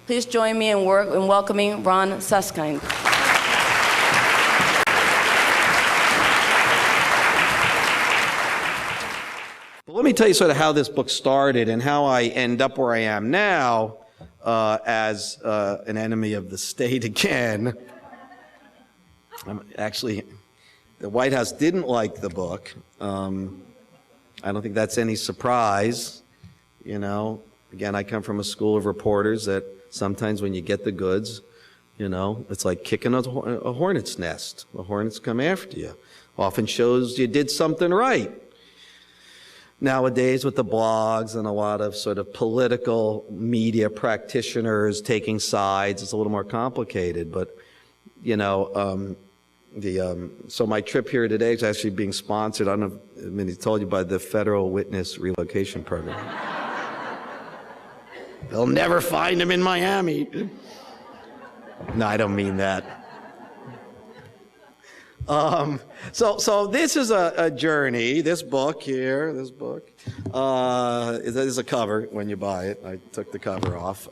Please join me in welcoming Ron Suskind. Let me tell you sort of how this book started and how I end up where I am now as an enemy of the state again. Actually, the White House didn't like the book. I don't think that's any surprise. You know, again, I come from a school of reporters that sometimes when you get the goods, you know, it's like kicking a hornet's nest. The hornets come after you. Often shows you did something right. Nowadays, with the blogs and a lot of sort of political media practitioners taking sides, it's a little more complicated. But, you know, so my trip here today is actually being sponsored, I mean, he told you, by the Federal Witness Relocation Program. They'll never find him in Miami. No, I don't mean that. So this is a journey. This book here, there's a cover when you buy it. I took the cover off.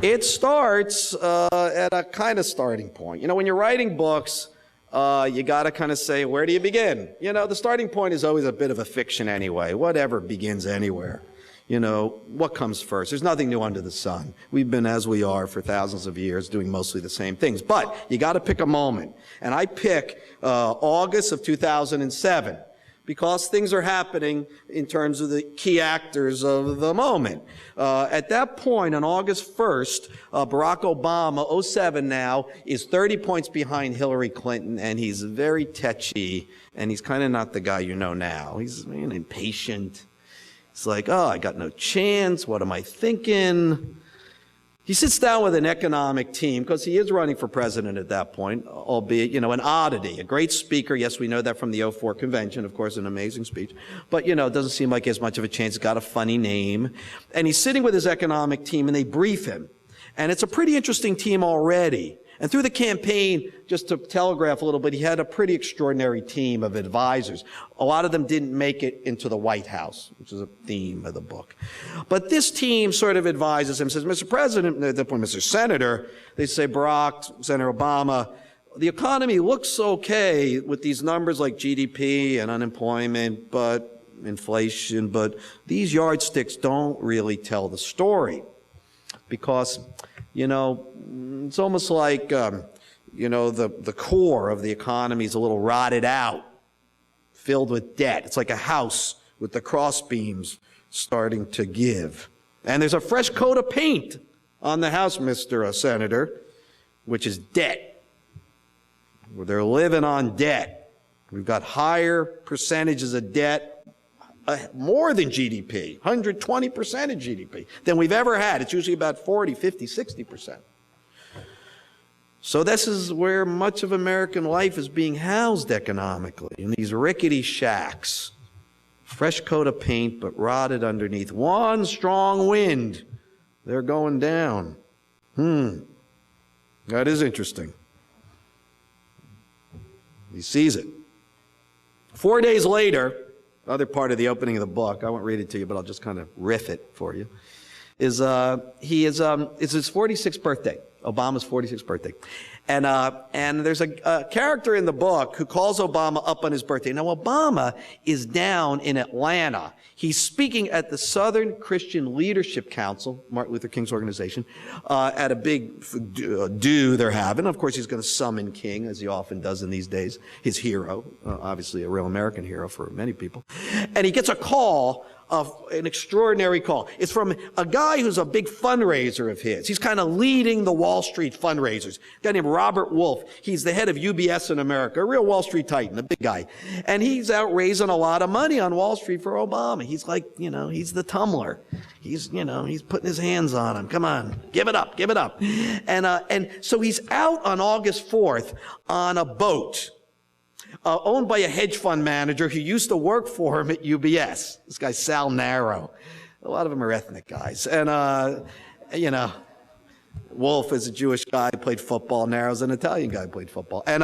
It starts at a kind of starting point. You know, when you're writing books, you got to kind of say, where do you begin? You know, the starting point is always a bit of a fiction anyway. Whatever begins anywhere. You know, what comes first? There's nothing new under the sun. We've been as we are for thousands of years doing mostly the same things. But you got to pick a moment. And I pick August of 2007 because things are happening in terms of the key actors of the moment. At that point, on August 1st, Barack Obama, 07 now, is 30 points behind Hillary Clinton, and he's very tetchy, and he's kind of not the guy you know now. He's impatient. It's like, oh, I got no chance. What am I thinking? He sits down with an economic team, because he is running for president at that point, albeit, you know, an oddity, a great speaker. Yes, we know that from the 04 convention, of course, an amazing speech. But, you know, it doesn't seem like he has much of a chance. He's got a funny name. And he's sitting with his economic team, and they brief him. And it's a pretty interesting team already. And through the campaign, just to telegraph a little bit, he had a pretty extraordinary team of advisors. A lot of them didn't make it into the White House, which is a theme of the book. But this team sort of advises him, says, Mr. President, at that point, Mr. Senator, they say, Barack, Senator Obama, the economy looks okay with these numbers like GDP and unemployment, but inflation, but these yardsticks don't really tell the story. Because, you know, it's almost like, you know, the core of the economy is a little rotted out, filled with debt. It's like a house with the cross beams starting to give. And there's a fresh coat of paint on the house, Mr. Senator, which is debt. They're living on debt. We've got higher percentages of debt, more than GDP, 120% of GDP than we've ever had. It's usually about 40, 50, 60%. So this is where much of American life is being housed economically, in these rickety shacks. Fresh coat of paint, but rotted underneath. One strong wind, they're going down. That is interesting. He sees it. 4 days later, other part of the opening of the book, I won't read it to you, but I'll just kind of riff it for you, it's his 46th birthday, Obama's 46th birthday. And there's a character in the book who calls Obama up on his birthday. Now, Obama is down in Atlanta. He's speaking at the Southern Christian Leadership Council, Martin Luther King's organization, at a big do they're having. Of course, he's going to summon King, as he often does in these days, his hero, obviously a real American hero for many people. And he gets a call, an extraordinary call. It's from a guy who's a big fundraiser of his. He's kind of leading the Wall Street fundraisers. A guy named Robert Wolf. He's the head of UBS in America, a real Wall Street titan, a big guy. And he's out raising a lot of money on Wall Street for Obama. He's like, you know, he's the tumbler. He's, you know, he's putting his hands on him. Come on, give it up, give it up. And so he's out on August 4th on a boat. Owned by a hedge fund manager who used to work for him at UBS. This guy, Sal Narrow. A lot of them are ethnic guys. And, you know, Wolf is a Jewish guy who played football. Narrow's an Italian guy who played football. And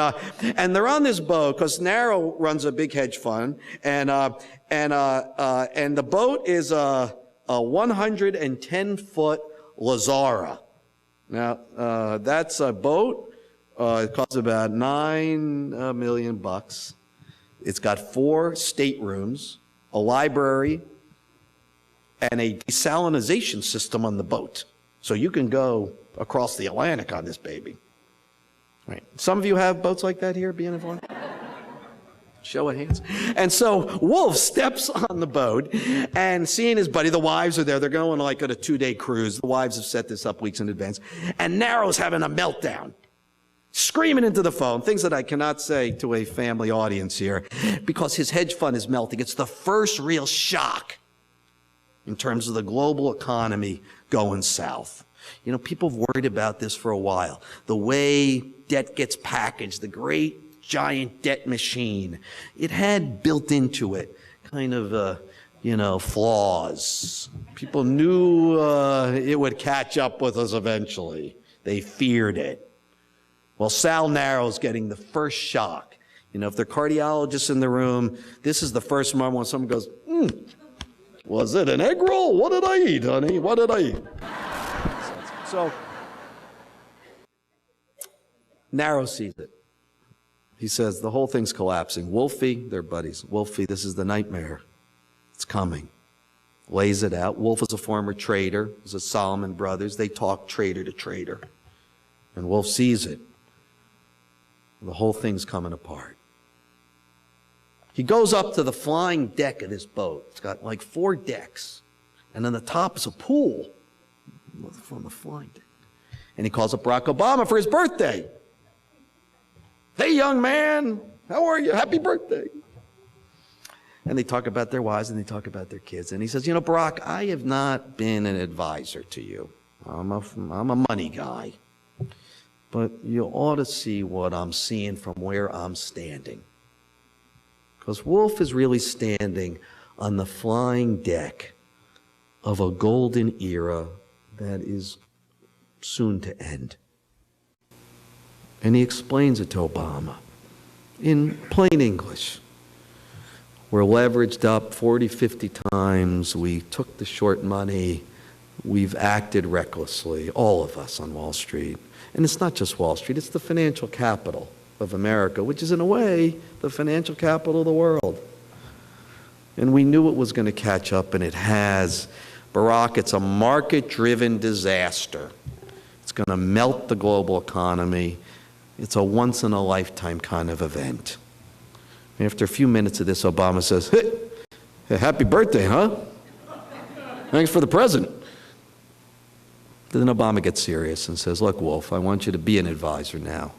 they're on this boat because Narrow runs a big hedge fund. And the boat is a 110-foot Lazara. Now, that's a boat. It costs about $9 million. It's got 4 staterooms, a library, and a desalinization system on the boat. So you can go across the Atlantic on this baby. Right. Some of you have boats like that here, being involved? Show of hands. And so Wolf steps on the boat, and seeing his buddy, the wives are there. They're going like on a 2-day cruise. The wives have set this up weeks in advance. And Narrow's having a meltdown, screaming into the phone, things that I cannot say to a family audience here, because his hedge fund is melting. It's the first real shock in terms of the global economy going south. You know, people have worried about this for a while. The way debt gets packaged, the great giant debt machine, it had built into it kind of, flaws. People knew it would catch up with us eventually. They feared it. Well, Sal Narrow's getting the first shock. You know, if there are cardiologists in the room, this is the first moment when someone goes, was it an egg roll? What did I eat, honey? What did I eat? So, Narrow sees it. He says, the whole thing's collapsing. Wolfie, they're buddies. Wolfie, this is the nightmare. It's coming. Lays it out. Wolf is a former trader. He's a Solomon Brothers. They talk trader to trader. And Wolf sees it. The whole thing's coming apart. He goes up to the flying deck of this boat. It's got like 4 decks. And on the top is a pool from the flying deck. And he calls up Barack Obama for his birthday. Hey, young man, how are you? Happy birthday. And they talk about their wives and they talk about their kids. And he says, Barack, I have not been an advisor to you. I'm a money guy. But you ought to see what I'm seeing from where I'm standing. Because Wolf is really standing on the flying deck of a golden era that is soon to end. And he explains it to Obama in plain English. We're leveraged up 40, 50 times. We took the short money. We've acted recklessly, all of us on Wall Street. And it's not just Wall Street, it's the financial capital of America, which is in a way the financial capital of the world. And we knew it was going to catch up, and it has. Barack, it's a market-driven disaster. It's going to melt the global economy. It's a once-in-a-lifetime kind of event. After a few minutes of this, Obama says, hey, happy birthday, huh? Thanks for the present. Then Obama gets serious and says, look, Wolf, I want you to be an advisor now.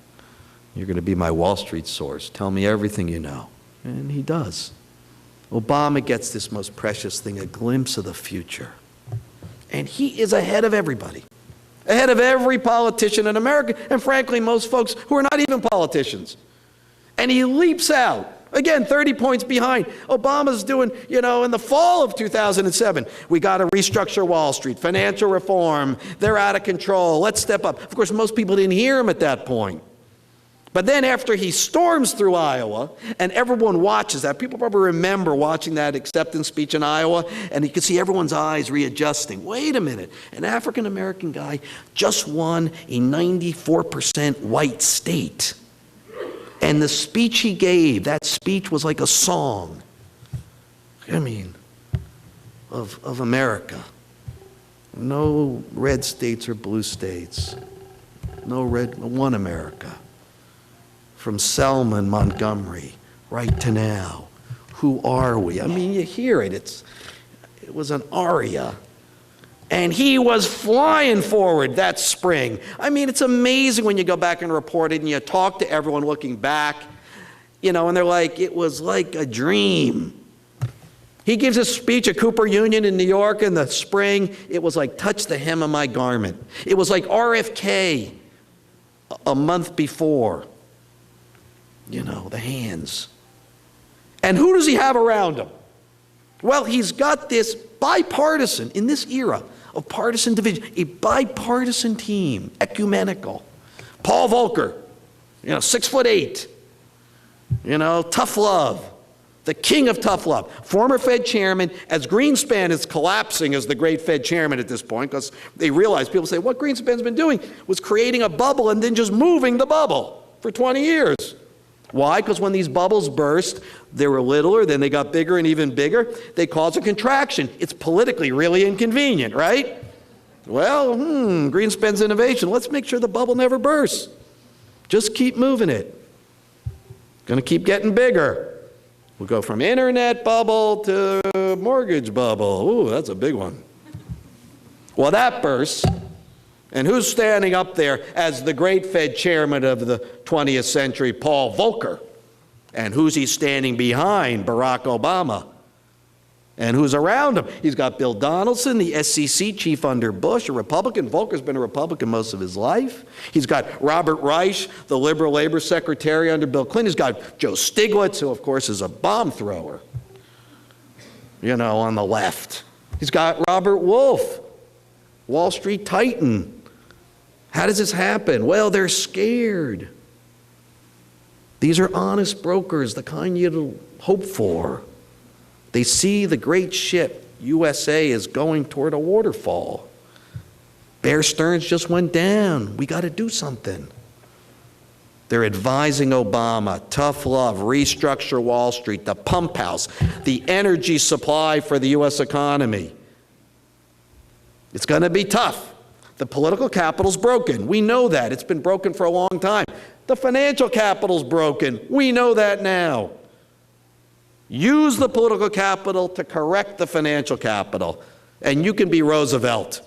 You're going to be my Wall Street source. Tell me everything you know. And he does. Obama gets this most precious thing, a glimpse of the future. And he is ahead of everybody. Ahead of every politician in America, and frankly, most folks who are not even politicians. And he leaps out. Again, 30 points behind. Obama's doing, in the fall of 2007, we got to restructure Wall Street, financial reform, they're out of control, let's step up. Of course, most people didn't hear him at that point. But then after he storms through Iowa, and everyone watches that, people probably remember watching that acceptance speech in Iowa, and you can see everyone's eyes readjusting. Wait a minute, an African-American guy just won a 94% white state. And the speech he gave, that speech was like a song, of America. No red states or blue states. One America. From Selma and Montgomery, right to now. Who are we? You hear it. It was an aria. And he was flying forward that spring. It's amazing when you go back and report it and you talk to everyone looking back, and they're like, it was like a dream. He gives a speech at Cooper Union in New York in the spring. It was like, touch the hem of my garment. It was like RFK a month before. The hands. And who does he have around him? Well, he's got this bipartisan, in this era of partisan division, a bipartisan team, ecumenical. Paul Volcker, 6'8", tough love. the king of tough love, former Fed chairman, as Greenspan is collapsing as the great Fed chairman at this point, because they realize, people say, what Greenspan's been doing was creating a bubble and then just moving the bubble for 20 years. Why? Because when these bubbles burst, they were littler, then they got bigger and even bigger. They cause a contraction. It's politically really inconvenient, right? Well, Greenspan's innovation. Let's make sure the bubble never bursts. Just keep moving it. Going to keep getting bigger. We'll go from internet bubble to mortgage bubble. Ooh, that's a big one. Well, that bursts. And who's standing up there as the great Fed chairman of the 20th century, Paul Volcker? And who's he standing behind? Barack Obama. And who's around him? He's got Bill Donaldson, the SEC chief under Bush, a Republican. Volcker's been a Republican most of his life. He's got Robert Reich, the liberal labor secretary under Bill Clinton. He's got Joe Stiglitz, who of course is a bomb thrower, on the left. He's got Robert Wolf, Wall Street titan. How does this happen? Well, they're scared. These are honest brokers, the kind you'd hope for. They see the great ship, USA, is going toward a waterfall. Bear Stearns just went down. We got to do something. They're advising Obama, tough love, restructure Wall Street, the pump house, the energy supply for the U.S. economy. It's going to be tough. The political capital's broken. We know that. It's been broken for a long time. The financial capital's broken. We know that now. Use the political capital to correct the financial capital, and you can be Roosevelt.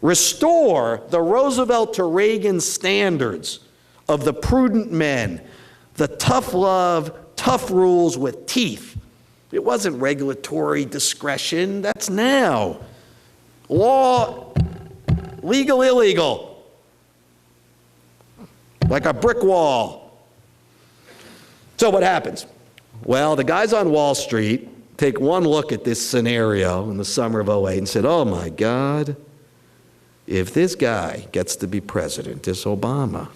Restore the Roosevelt to Reagan standards of the prudent men, the tough love, tough rules with teeth. It wasn't regulatory discretion, that's now. Law, legal, illegal. Like a brick wall. So what happens? Well, the guys on Wall Street take one look at this scenario in the summer of '08 and said, oh my God, if this guy gets to be president, this Obama,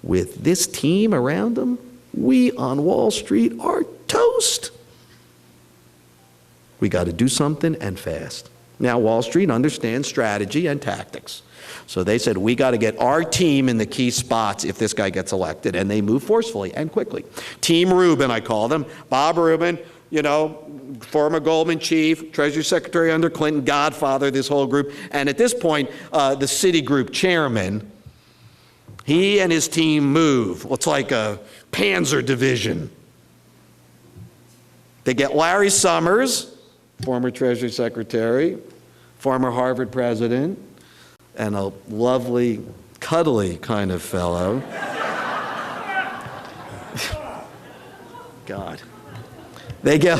with this team around him, we on Wall Street are toast. We got to do something and fast. Now, Wall Street understands strategy and tactics. So they said, we got to get our team in the key spots if this guy gets elected. And they move forcefully and quickly. Team Rubin, I call them. Bob Rubin, former Goldman chief, Treasury Secretary under Clinton, godfather, this whole group. And at this point, the Citigroup chairman, he and his team move. It's like a Panzer division. They get Larry Summers, former Treasury Secretary, former Harvard president, and a lovely, cuddly kind of fellow. God. They go,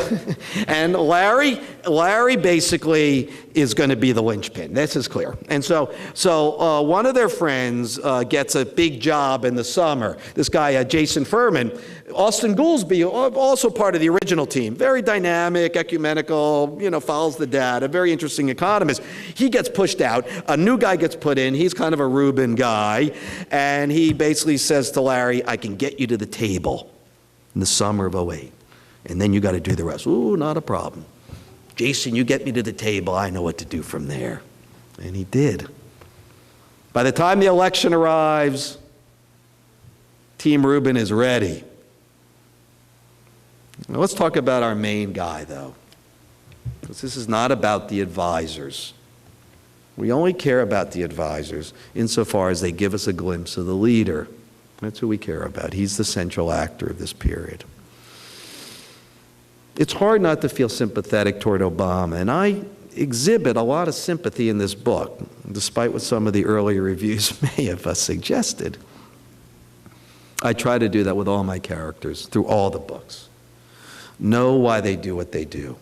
and Larry basically is going to be the linchpin. This is clear. And so one of their friends gets a big job in the summer. This guy, Jason Furman, Austin Goolsbee, also part of the original team. Very dynamic, ecumenical, follows the data, very interesting economist. He gets pushed out. A new guy gets put in. He's kind of a Rubin guy. And he basically says to Larry, I can get you to the table in the summer of '08. And then you got to do the rest. Ooh, not a problem. Jason, you get me to the table. I know what to do from there. And he did. By the time the election arrives, Team Rubin is ready. Now, let's talk about our main guy, though. Because this is not about the advisors. We only care about the advisors insofar as they give us a glimpse of the leader. That's who we care about. He's the central actor of this period. It's hard not to feel sympathetic toward Obama, and I exhibit a lot of sympathy in this book, despite what some of the earlier reviews may have suggested. I try to do that with all my characters, through all the books. Know why they do what they do.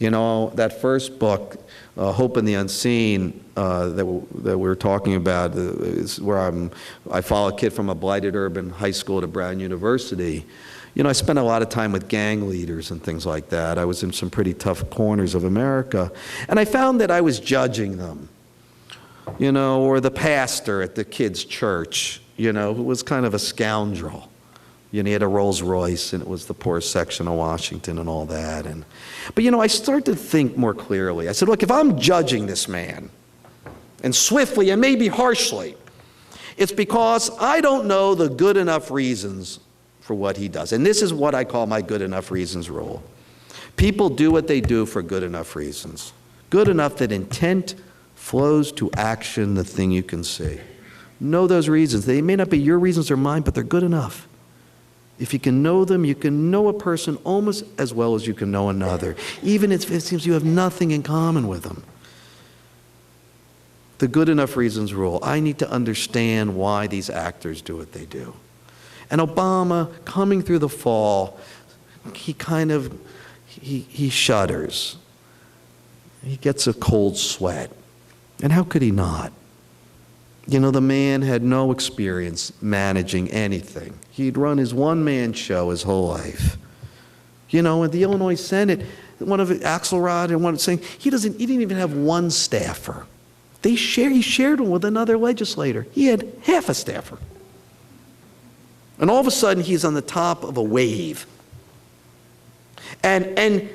That first book, Hope in the Unseen, that we're talking about, is where I follow a kid from a blighted urban high school to Brown University. I spent a lot of time with gang leaders and things like that. I was in some pretty tough corners of America. And I found that I was judging them, or the pastor at the kids' church, who was kind of a scoundrel. You know, he had a Rolls Royce, and it was the poorest section of Washington and all that. But I started to think more clearly. I said, look, if I'm judging this man, and swiftly and maybe harshly, it's because I don't know the good enough reasons for what he does. And this is what I call my good enough reasons rule. People do what they do for good enough reasons. Good enough that intent flows to action, the thing you can see. Know those reasons. They may not be your reasons or mine, but they're good enough. If you can know them, you can know a person almost as well as you can know another, even if it seems you have nothing in common with them. The good enough reasons rule. I need to understand why these actors do what they do. And Obama, coming through the fall, he shudders. He gets a cold sweat. And how could he not? The man had no experience managing anything. He'd run his one-man show his whole life. At the Illinois Senate, one of Axelrod and one saying he didn't even have one staffer. He shared one with another legislator. He had half a staffer. And all of a sudden, he's on the top of a wave. And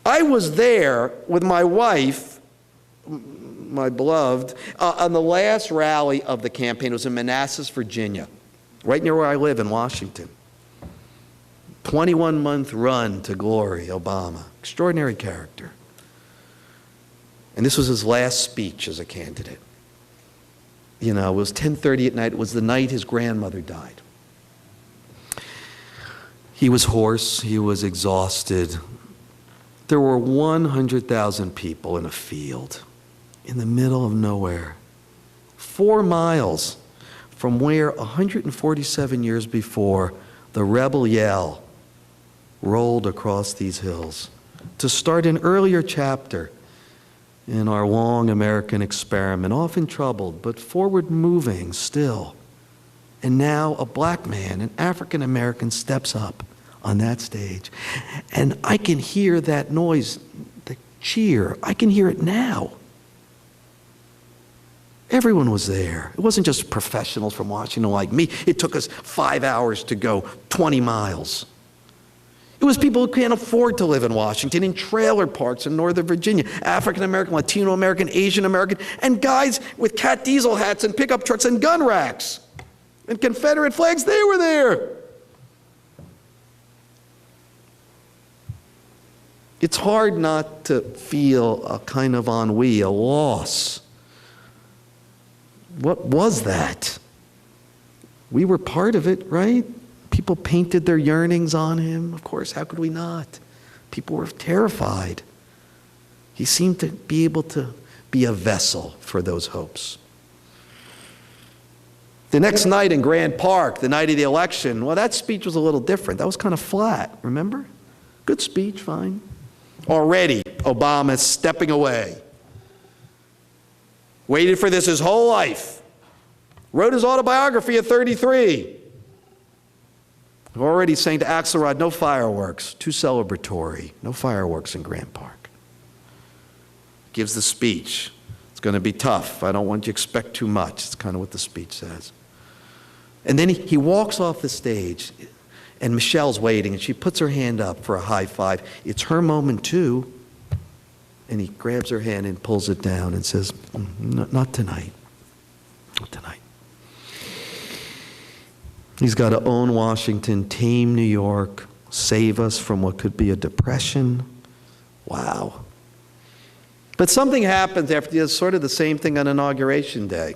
I was there with my wife, my beloved, on the last rally of the campaign. It was in Manassas, Virginia, right near where I live in Washington. 21-month run to glory, Obama. Extraordinary character. And this was his last speech as a candidate. It was 10:30 at night. It was the night his grandmother died. He was hoarse. He was exhausted. There were 100,000 people in a field in the middle of nowhere, 4 miles from where 147 years before the rebel yell rolled across these hills to start an earlier chapter in our long American experiment, often troubled, but forward moving still. And now a black man, an African American, steps up on that stage. And I can hear that noise, the cheer. I can hear it now. Everyone was there. It wasn't just professionals from Washington like me. It took us 5 hours to go 20 miles. It was people who can't afford to live in Washington, in trailer parks in Northern Virginia, African American, Latino American, Asian American, and guys with cat diesel hats and pickup trucks and gun racks and Confederate flags. They were there. It's hard not to feel a kind of ennui, a loss. What was that? We were part of it, right? People painted their yearnings on him. Of course, how could we not? People were terrified. He seemed to be able to be a vessel for those hopes. The next night in Grant Park, the night of the election, well, that speech was a little different. That was kind of flat, remember? Good speech, fine. Already, Obama is stepping away. Waited for this his whole life. Wrote his autobiography at 33. Already saying to Axelrod, no fireworks, too celebratory. No fireworks in Grant Park. Gives the speech. It's going to be tough. I don't want you to expect too much. It's kind of what the speech says. And then he walks off the stage, and Michelle's waiting, and she puts her hand up for a high five. It's her moment too. And he grabs her hand and pulls it down and says, not tonight. Not tonight. He's got to own Washington, tame New York, save us from what could be a depression. Wow. But something happens after it's sort of the same thing on Inauguration Day.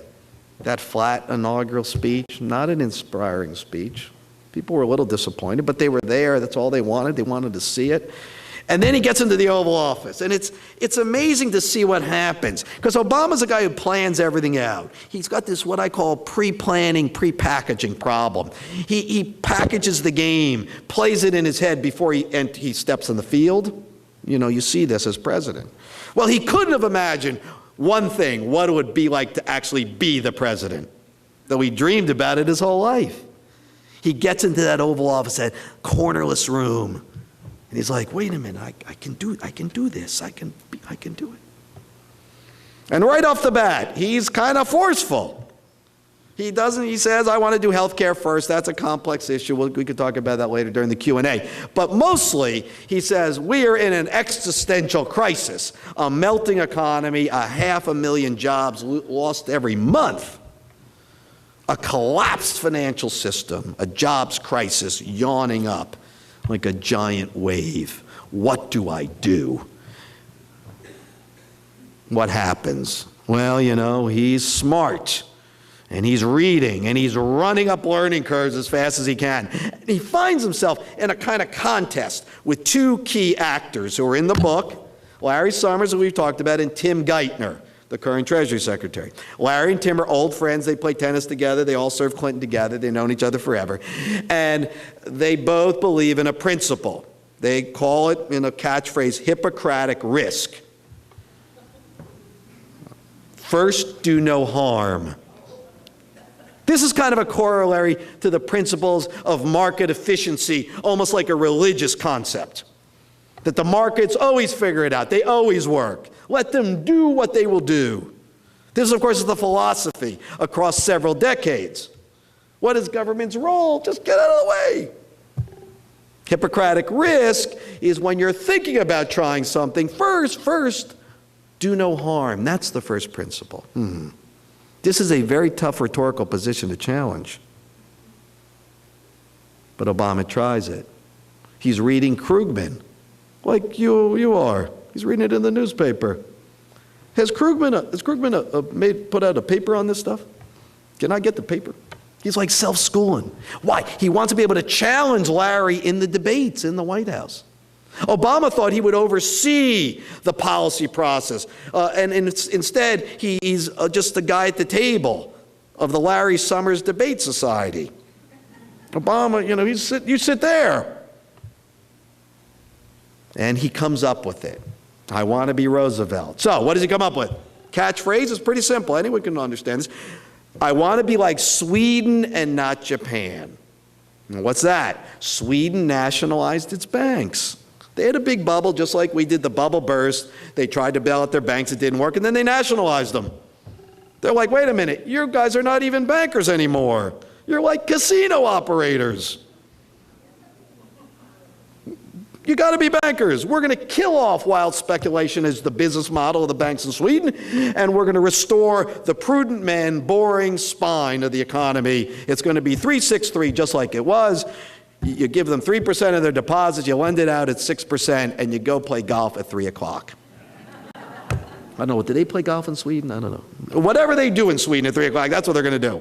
That flat inaugural speech, not an inspiring speech. People were a little disappointed, but they were there. That's all they wanted. They wanted to see it. And then he gets into the Oval Office, and it's amazing to see what happens, because Obama's a guy who plans everything out. He's got this what I call pre-planning, pre-packaging problem. He packages the game, plays it in his head before he steps on the field. You see this as president. Well, he couldn't have imagined one thing, what it would be like to actually be the president, though he dreamed about it his whole life. He gets into that Oval Office, that cornerless room. And he's like, wait a minute, I can do this. I can do it. And right off the bat, he's kind of forceful. He doesn't. He says, I want to do health care first. That's a complex issue. We could talk about that later during the Q&A. But mostly, he says, we are in an existential crisis, a melting economy, 500,000 jobs lost every month, a collapsed financial system, a jobs crisis yawning up like a giant wave. What do I do? What happens? Well, you know, he's smart. And he's reading, and he's running up learning curves as fast as he can. And he finds himself in a kind of contest with two key actors who are in the book, Larry Summers, who we've talked about, and Tim Geithner, the current Treasury Secretary. Larry and Tim are old friends. They play tennis together. They all served Clinton together. They've known each other forever. And they both believe in a principle. They call it, in a catchphrase, Hippocratic risk. First, do no harm. This is kind of a corollary to the principles of market efficiency, almost like a religious concept. That the markets always figure it out. They always work. Let them do what they will do. This, of course, is the philosophy across several decades. What is government's role? Just get out of the way. Hippocratic risk is when you're thinking about trying something. First, do no harm. That's the first principle. This is a very tough rhetorical position to challenge. But Obama tries it. He's reading Krugman, like you are. He's reading it in the newspaper. Has Krugman put out a paper on this stuff? Can I get the paper? He's like self-schooling. Why? He wants to be able to challenge Larry in the debates in the White House. Obama thought he would oversee the policy process, and instead he's just the guy at the table of the Larry Summers Debate Society. Obama, you know, you sit there. And he comes up with it. I want to be Roosevelt. So what does he come up with? Catchphrase is pretty simple. Anyone can understand this. I want to be like Sweden and not Japan. Now, what's that? Sweden nationalized its banks. They had a big bubble, just like we did. The bubble burst. They tried to bail out their banks. It didn't work, and then they nationalized them. They're like, wait a minute, you guys are not even bankers anymore. You're like casino operators. You got to be bankers. We're going to kill off wild speculation as the business model of the banks in Sweden, and we're going to restore the prudent men, boring spine of the economy. It's going to be 363, just like it was. You give them 3% of their deposits, you lend it out at 6%, and you go play golf at 3 o'clock. I don't know, do they play golf in Sweden? I don't know. Whatever they do in Sweden at 3 o'clock, that's what they're going to do.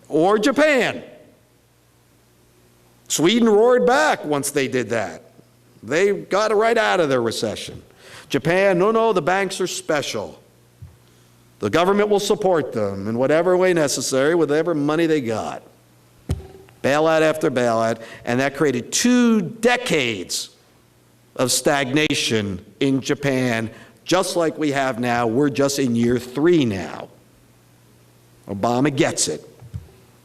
Or Japan. Sweden roared back once they did that. They got it right out of their recession. Japan, no, the banks are special. The government will support them in whatever way necessary, with whatever money they got. Bailout after bailout, and that created 2 decades of stagnation in Japan, just like we have now. We're just in year 3 now. Obama gets it.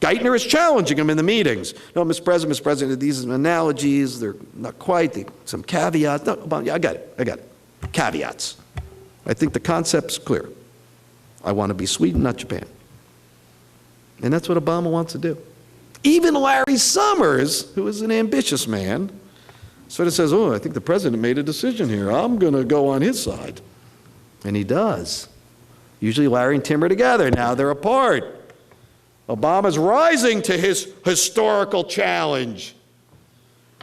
Geithner is challenging him in the meetings. No, Mr. President, these analogies, they're not quite, some caveats. No, Obama, I got it. Caveats. I think the concept's clear. I want to be Sweden, not Japan. And that's what Obama wants to do. Even Larry Summers, who is an ambitious man, sort of says, I think the president made a decision here. I'm going to go on his side. And he does. Usually Larry and Tim are together. Now they're apart. Obama's rising to his historical challenge.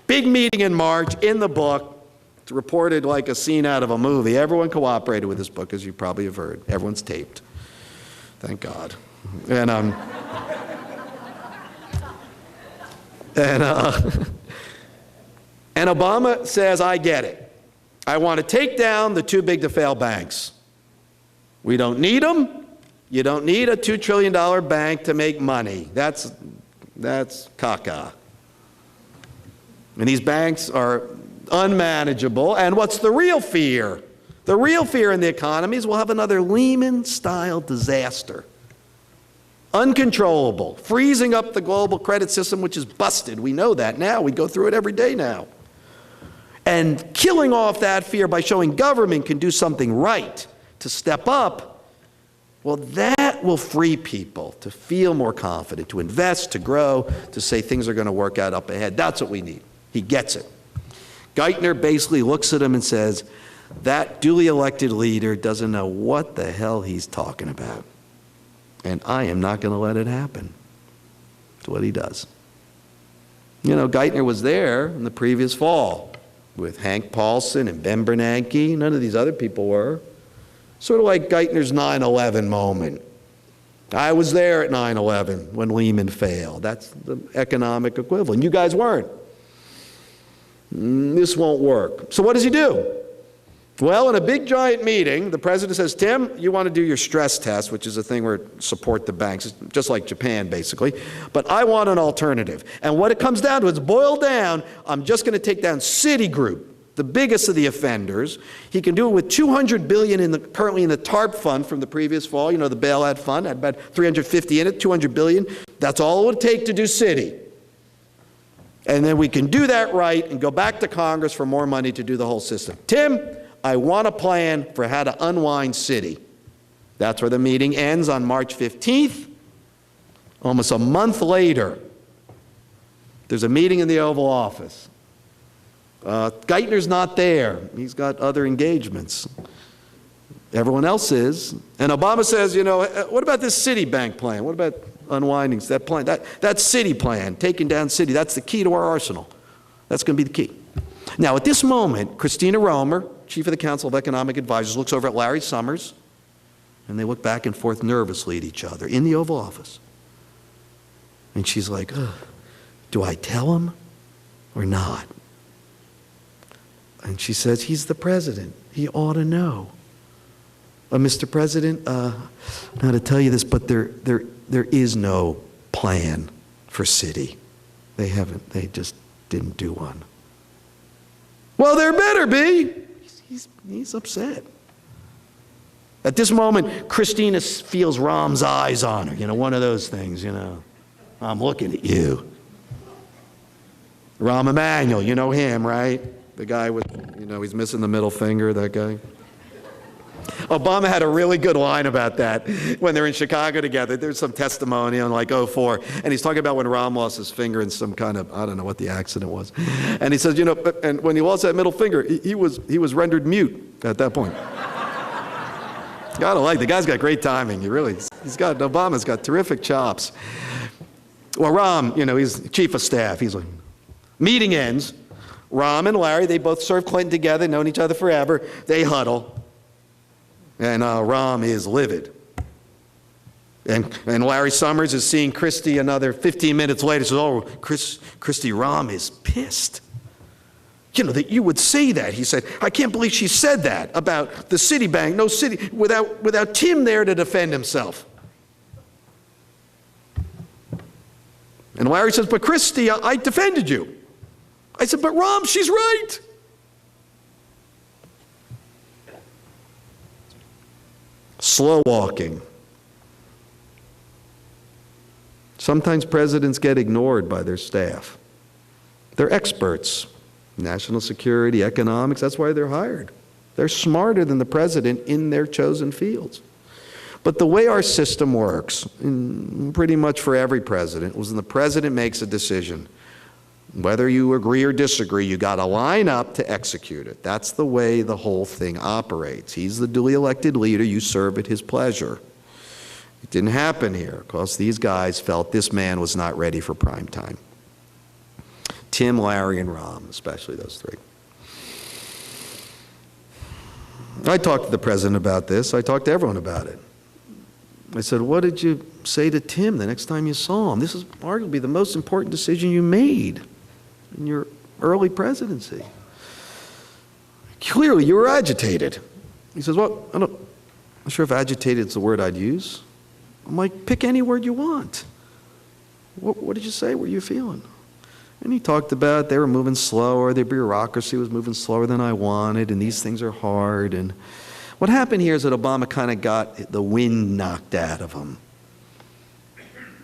Big meeting in March, in the book. It's reported like a scene out of a movie. Everyone cooperated with this book, as you probably have heard. Everyone's taped. Thank God. And Obama says, I get it. I want to take down the too big to fail banks. We don't need them. You don't need a $2 trillion bank to make money. That's caca. And these banks are unmanageable. And what's the real fear? The real fear in the economy is we'll have another Lehman-style disaster. Uncontrollable, freezing up the global credit system, which is busted. We know that now. We go through it every day now. And killing off that fear by showing government can do something right to step up Well, that will free people to feel more confident, to invest, to grow, to say things are going to work out up ahead. That's what we need. He gets it. Geithner basically looks at him and says, that duly elected leader doesn't know what the hell he's talking about. And I am not going to let it happen. That's what he does. You know, Geithner was there in the previous fall with Hank Paulson and Ben Bernanke. None of these other people were. Sort of like Geithner's 9/11 moment. I was there at 9/11 when Lehman failed. That's the economic equivalent. You guys weren't. This won't work. So what does he do? Well, in a big giant meeting, the president says, Tim, you want to do your stress test, which is a thing where support the banks, just like Japan, basically. But I want an alternative. And what it comes down to, it's boiled down, I'm just going to take down Citigroup, the biggest of the offenders. He can do it with $200 billion currently in the TARP fund from the previous fall. You know, the bailout fund had about 350 in it, $200 billion. That's all it would take to do Citi. And then we can do that right and go back to Congress for more money to do the whole system. Tim, I want a plan for how to unwind Citi. That's where the meeting ends on March 15th. Almost a month later, there's a meeting in the Oval Office. Geithner's not there. He's got other engagements. Everyone else is. And Obama says, you know, what about this Citibank plan? What about unwinding that plan? That Citi plan, taking down Citi, that's the key to our arsenal. That's going to be the key. Now, at this moment, Christina Romer, chief of the Council of Economic Advisors, looks over at Larry Summers, and they look back and forth nervously at each other in the Oval Office. And she's like, do I tell him or not? And she says, he's the president. He ought to know. Mr. President, not to tell you this, but there is no plan for Citi. They just didn't do one. Well, there better be. He's upset. At this moment, Christina feels Rahm's eyes on her. You know, one of those things, you know. I'm looking at you. Rahm Emanuel, you know him, right? The guy with, you know, he's missing the middle finger, that guy. Obama had a really good line about that when they're in Chicago together. There's some testimony on like 2004, and he's talking about when Rahm lost his finger in some kind of, I don't know what the accident was. And he says, you know, and when he lost that middle finger, he was rendered mute at that point. Gotta like, the guy's got great timing. Obama's got terrific chops. Well, Rahm, you know, he's chief of staff. He's like, meeting ends. Rahm and Larry, they both served Clinton together, known each other forever. They huddle. And Rahm is livid. And Larry Summers is seeing Christie another 15 minutes later. Says, oh, Christie, Rahm is pissed. You know, that you would say that. He said, I can't believe she said that about the Citibank, no Citi, without Tim there to defend himself. And Larry says, but Christie, I defended you. I said, but Rahm, she's right. Slow walking. Sometimes presidents get ignored by their staff. They're experts. National security, economics, that's why they're hired. They're smarter than the president in their chosen fields. But the way our system works, pretty much for every president, was when the president makes a decision. Whether you agree or disagree, you got to line up to execute it. That's the way the whole thing operates. He's the duly elected leader. You serve at his pleasure. It didn't happen here because these guys felt this man was not ready for prime time. Tim, Larry, and Rahm, especially those three. I talked to the president about this. I talked to everyone about it. I said, what did you say to Tim the next time you saw him? This is arguably the most important decision you made in your early presidency. Clearly, you were agitated. He says, well, I'm not sure if agitated is the word I'd use. I'm like, pick any word you want. What did you say? What were you feeling? And he talked about they were moving slower, the bureaucracy was moving slower than I wanted, and these things are hard. And what happened here is that Obama kind of got the wind knocked out of him.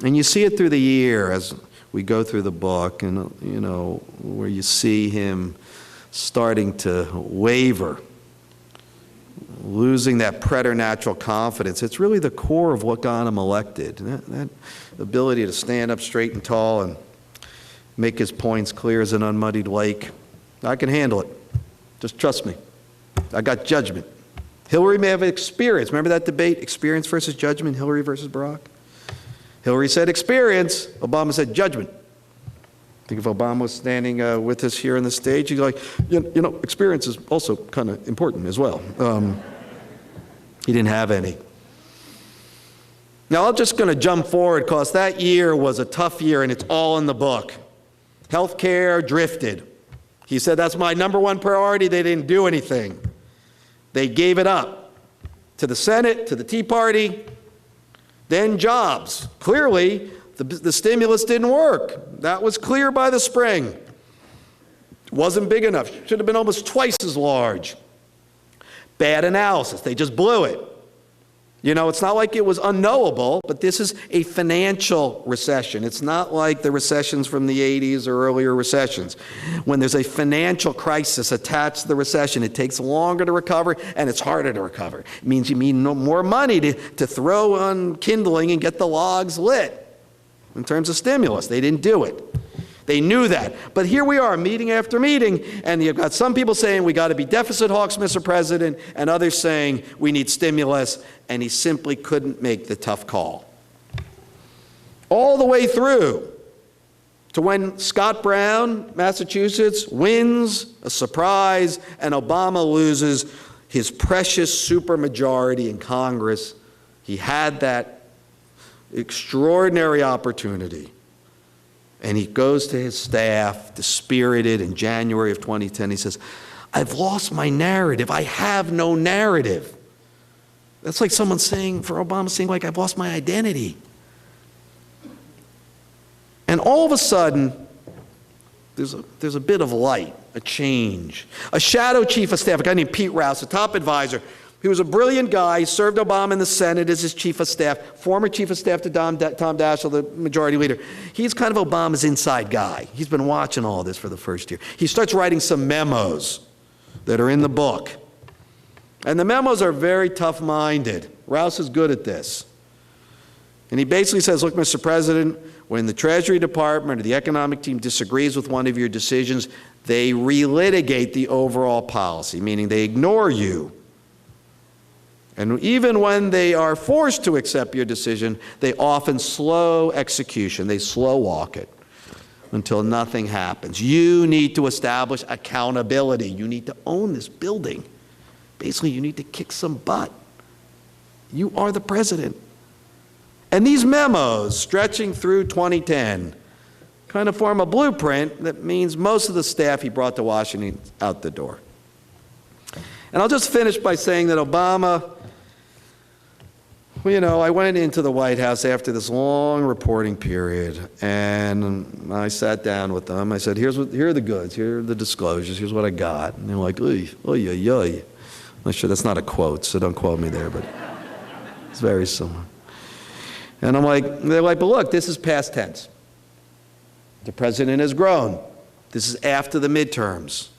And you see it through the year as we go through the book, and you know, where you see him starting to waver. losing that preternatural confidence. It's really the core of what got him elected. That ability to stand up straight and tall and make his points clear as an unmuddied lake. I can handle it. Just trust me. I got judgment. Hillary may have experience. Remember that debate, experience versus judgment, Hillary versus Barack? Hillary said experience. Obama said judgment. I think if Obama was standing with us here on the stage, he'd be like, you know, experience is also kind of important as well. He didn't have any. Now, I'm just going to jump forward because that year was a tough year, and it's all in the book. Healthcare drifted. He said, that's my number one priority. They didn't do anything. They gave it up to the Senate, to the Tea Party. Then jobs. Clearly, the stimulus didn't work. That was clear by the spring. It wasn't big enough. Should have been almost twice as large. Bad analysis. They just blew it. You know, it's not like it was unknowable, but this is a financial recession. It's not like the recessions from the 80s or earlier recessions. When there's a financial crisis attached to the recession, it takes longer to recover and it's harder to recover. It means you need more money to throw on kindling and get the logs lit in terms of stimulus. They didn't do it. They knew that. But here we are, meeting after meeting, and you've got some people saying we got to be deficit hawks, Mr. President, and others saying we need stimulus, and he simply couldn't make the tough call. All the way through to when Scott Brown, Massachusetts, wins a surprise, and Obama loses his precious supermajority in Congress. He had that extraordinary opportunity. And he goes to his staff, dispirited, in January of 2010. He says, I've lost my narrative. I have no narrative. That's like someone saying, for Obama, saying, like, I've lost my identity. And all of a sudden, there's a bit of light, a change. A shadow chief of staff, a guy named Pete Rouse, a top advisor. He was a brilliant guy. He served Obama in the Senate as his chief of staff, former chief of staff to Tom Daschle, the majority leader. He's kind of Obama's inside guy. He's been watching all this for the first year. He starts writing some memos that are in the book. And the memos are very tough-minded. Rouse is good at this. And he basically says, look, Mr. President, when the Treasury Department or the economic team disagrees with one of your decisions, they relitigate the overall policy, meaning they ignore you. And even when they are forced to accept your decision, they often slow execution. They slow walk it until nothing happens. You need to establish accountability. You need to own this building. Basically, you need to kick some butt. You are the president. And these memos, stretching through 2010, kind of form a blueprint that means most of the staff he brought to Washington out the door. And I'll just finish by saying that Obama, well, you know, I went into the White House after this long reporting period, and I sat down with them. I said, here are the goods, here are the disclosures, here's what I got. And they're like, oy, oy, oy, oy. I'm sure that's not a quote, so don't quote me there, but it's very similar. And they're like, but look, this is past tense. The president has grown. This is after the midterms.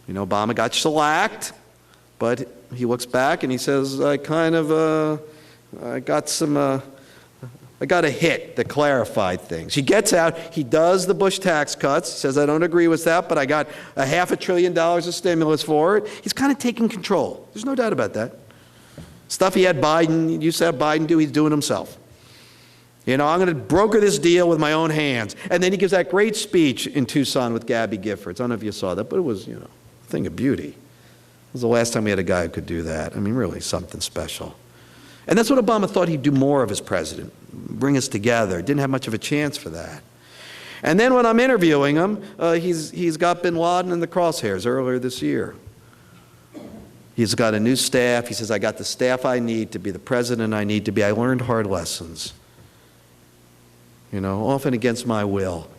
You know, Obama got shellacked, but he looks back and he says, I got a hit that clarified things. He gets out, he does the Bush tax cuts, says, I don't agree with that, but I got $500 billion of stimulus for it. He's kind of taking control. There's no doubt about that. Stuff he had Biden, used to have Biden do, he's doing himself. You know, I'm going to broker this deal with my own hands. And then he gives that great speech in Tucson with Gabby Giffords. I don't know if you saw that, but it was, you know, a thing of beauty. It was the last time we had a guy who could do that. I mean, really something special. And that's what Obama thought he'd do more of as president, bring us together. Didn't have much of a chance for that. And then when I'm interviewing him, he's got bin Laden in the crosshairs earlier this year. He's got a new staff. He says, I got the staff I need to be the president I need to be. I learned hard lessons, you know, often against my will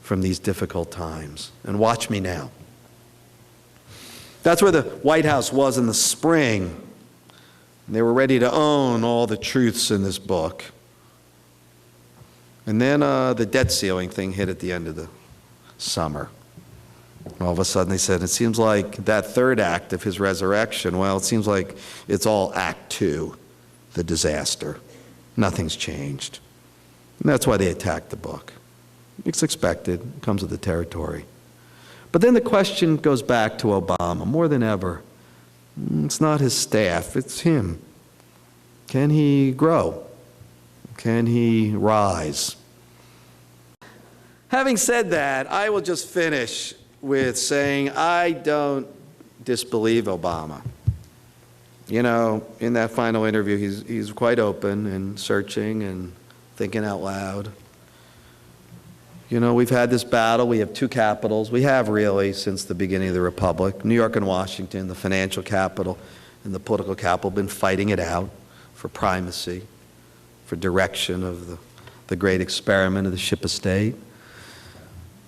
from these difficult times. And watch me now. That's where the White House was in the spring. They were ready to own all the truths in this book. And then the debt ceiling thing hit at the end of the summer. All of a sudden they said, it seems like that third act of his resurrection, well, it seems like it's all act two, the disaster. Nothing's changed. And that's why they attacked the book. It's expected, it comes with the territory. But then the question goes back to Obama more than ever. It's not his staff, it's him. Can he grow? Can he rise? Having said that, I will just finish with saying I don't disbelieve Obama. You know, in that final interview, he's quite open and searching and thinking out loud. You know, we've had this battle. We have two capitals. We have really since the beginning of the Republic. New York and Washington, the financial capital and the political capital, have been fighting it out for primacy, for direction of the great experiment of the ship of state.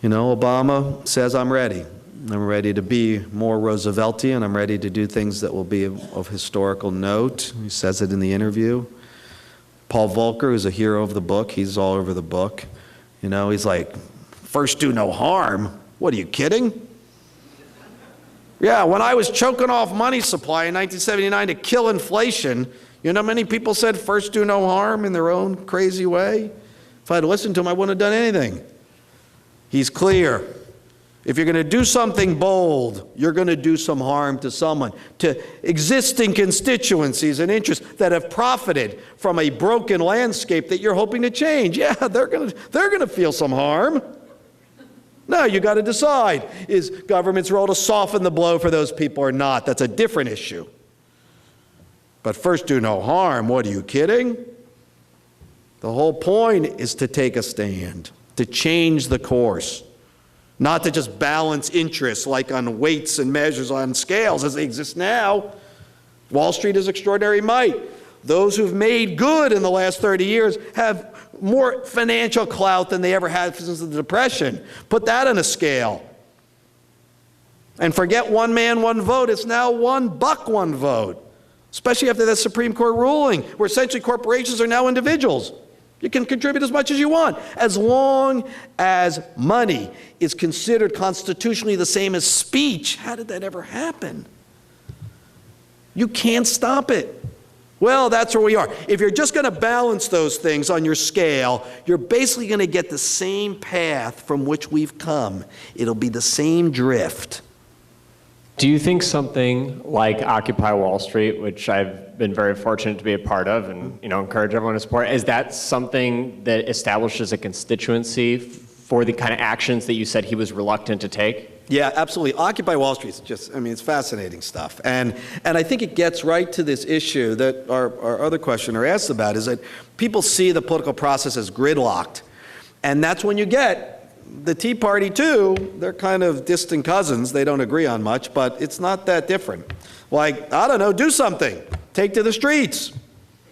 You know, Obama says, I'm ready. I'm ready to be more Rooseveltian. I'm ready to do things that will be of historical note. He says it in the interview. Paul Volcker, who's a hero of the book, he's all over the book. You know, he's like, first do no harm. What, are you kidding? Yeah, when I was choking off money supply in 1979 to kill inflation, you know how many people said first do no harm in their own crazy way? If I'd listened to him, I wouldn't have done anything. He's clear. If you're going to do something bold, you're going to do some harm to someone, to existing constituencies and interests that have profited from a broken landscape that you're hoping to change. Yeah, they're going to feel some harm. Now you got to decide, is government's role to soften the blow for those people or not? That's a different issue. But first do no harm. What, are you kidding? The whole point is to take a stand, to change the course. Not to just balance interests like on weights and measures on scales as they exist now. Wall Street is extraordinary might. Those who've made good in the last 30 years have more financial clout than they ever had since the Depression. Put that on a scale. And forget one man, one vote. It's now $1, one vote. Especially after that Supreme Court ruling, where essentially corporations are now individuals. You can contribute as much as you want, as long as money is considered constitutionally the same as speech. How did that ever happen? You can't stop it. Well, that's where we are. If you're just going to balance those things on your scale, you're basically going to get the same path from which we've come. It'll be the same drift. Do you think something like Occupy Wall Street, which I've been very fortunate to be a part of and encourage everyone to support, is that something that establishes a constituency for the kind of actions that you said he was reluctant to take? Yeah, absolutely. Occupy Wall Street is just, it's fascinating stuff. And I think it gets right to this issue that our other questioner asked about, is that people see the political process as gridlocked. And that's when you get the Tea Party, too. They're kind of distant cousins. They don't agree on much, but it's not that different. Like, I don't know, do something. Take to the streets.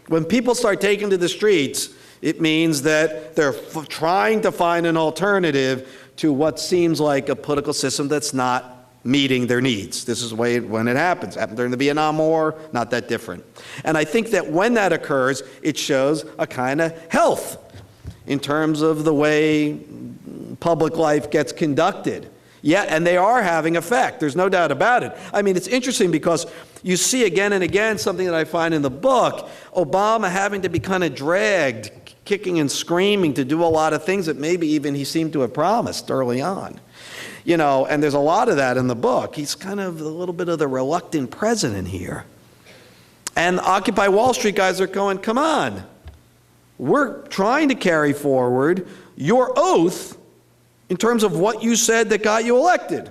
When people start taking to the streets, it means that they're trying to find an alternative to what seems like a political system that's not meeting their needs. This is the way when it happens. It happened during the Vietnam War, not that different. And I think that when that occurs, it shows a kind of health in terms of the way public life gets conducted. Yeah, and they are having effect. There's no doubt about it. It's interesting because you see again and again something that I find in the book, Obama having to be kind of dragged, kicking and screaming to do a lot of things that maybe even he seemed to have promised early on. And there's a lot of that in the book. He's kind of a little bit of the reluctant president here. And the Occupy Wall Street guys are going, come on. We're trying to carry forward your oath in terms of what you said that got you elected.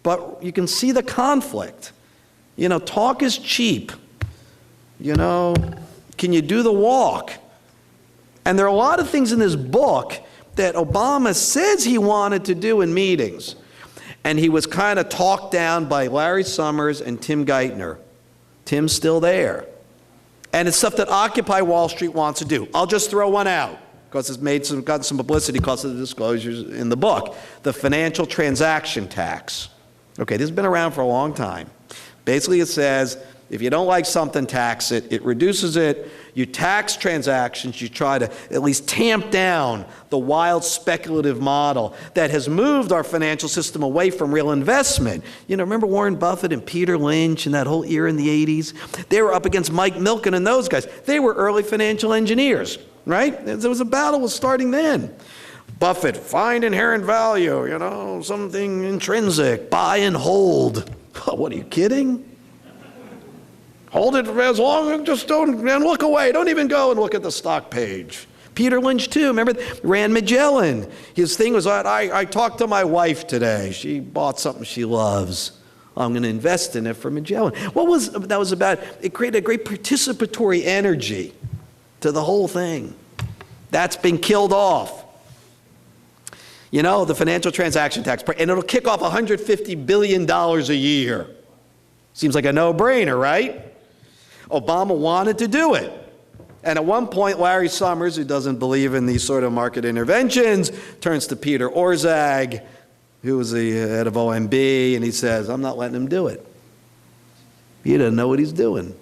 But you can see the conflict. Talk is cheap. Can you do the walk? And there are a lot of things in this book that Obama says he wanted to do in meetings. And he was kind of talked down by Larry Summers and Tim Geithner. Tim's still there. And it's stuff that Occupy Wall Street wants to do. I'll just throw one out, because it's gotten some publicity because of the disclosures in the book. The financial transaction tax. Okay, this has been around for a long time. Basically, it says If you don't like something, tax it. It reduces it. You tax transactions. You try to at least tamp down the wild speculative model that has moved our financial system away from real investment. You know, remember Warren Buffett and Peter Lynch and that whole era in the 80s? They were up against Mike Milken and those guys. They were early financial engineers, right? There was a battle was starting then. Buffett, find inherent value, you know, something intrinsic, buy and hold. What, are you kidding? Hold it as long, just don't, and look away. Don't even go and look at the stock page. Peter Lynch, too. Remember Rand Magellan? His thing was, I talked to my wife today. She bought something she loves. I'm going to invest in it for Magellan. What was that was about? It created a great participatory energy to the whole thing. That's been killed off. You know, the financial transaction tax, and it'll kick off $150 billion a year. Seems like a no-brainer, right? Obama wanted to do it. And at one point, Larry Summers, who doesn't believe in these sort of market interventions, turns to Peter Orszag, who was the head of OMB, and he says, I'm not letting him do it. He doesn't know what he's doing.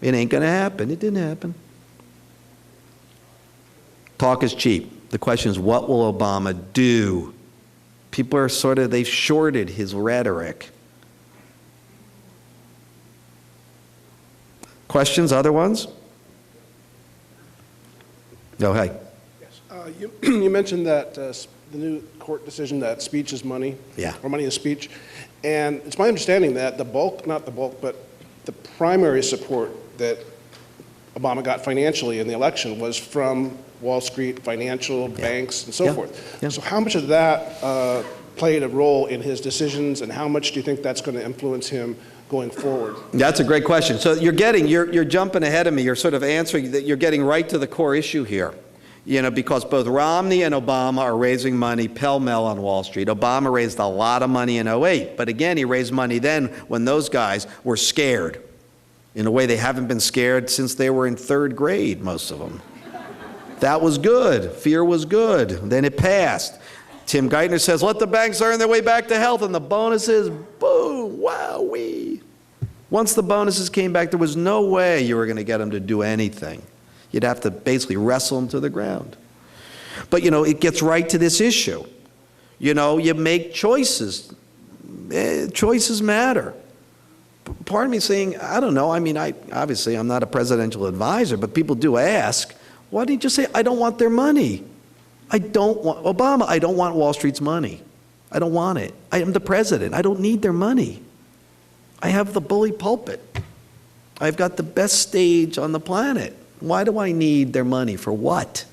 It ain't going to happen. It didn't happen. Talk is cheap. The question is, what will Obama do? People are they've shorted his rhetoric. Questions, other ones? Go ahead. Yes. You mentioned that the new court decision that speech is money, or money is speech. And it's my understanding that not the bulk, but the primary support that Obama got financially in the election was from Wall Street, financial, banks, and so forth. Yeah. So how much of that played a role in his decisions, and how much do you think that's going to influence him going forward? That's a great question. So you're jumping ahead of me. You're sort of answering that. You're getting right to the core issue here. You know, because both Romney and Obama are raising money pell-mell on Wall Street. Obama raised a lot of money in 2008, but again, he raised money then when those guys were scared. In a way, they haven't been scared since they were in third grade, most of them. That was good. Fear was good. Then it passed. Tim Geithner says, let the banks earn their way back to health, and the bonuses, boom, wowee. Once the bonuses came back, there was no way you were going to get them to do anything. You'd have to basically wrestle them to the ground. But, you know, it gets right to this issue. You know, you make choices. Choices matter. Part of me saying, I don't know, I mean, obviously I'm not a presidential advisor, but people do ask, why didn't you say, I don't want their money? Obama, I don't want Wall Street's money. I don't want it. I am the president. I don't need their money. I have the bully pulpit. I've got the best stage on the planet. Why do I need their money? For what?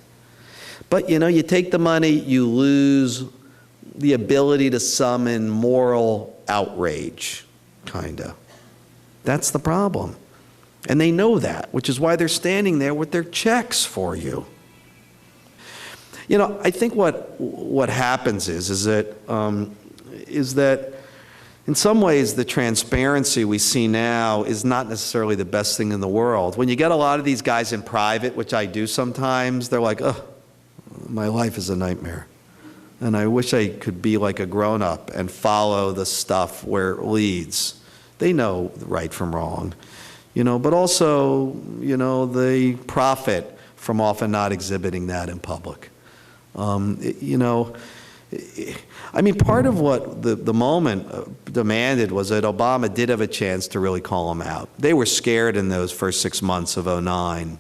But, you know, you take the money, you lose the ability to summon moral outrage, kind of. That's the problem. And they know that, which is why they're standing there with their checks for you. You know, I think what happens is that in some ways the transparency we see now is not necessarily the best thing in the world. When you get a lot of these guys in private, which I do sometimes, they're like, oh, my life is a nightmare. And I wish I could be like a grown-up and follow the stuff where it leads. They know right from wrong, you know, but also, you know, they profit from often not exhibiting that in public. You know, I mean, part of what the moment demanded was that Obama did have a chance to really call them out. They were scared in those first 6 months of 2009.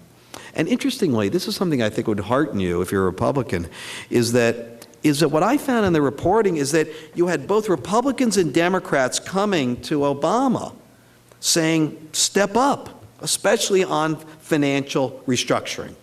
And interestingly, this is something I think would hearten you if you're a Republican, is that what I found in the reporting is that you had both Republicans and Democrats coming to Obama saying, step up, especially on financial restructuring.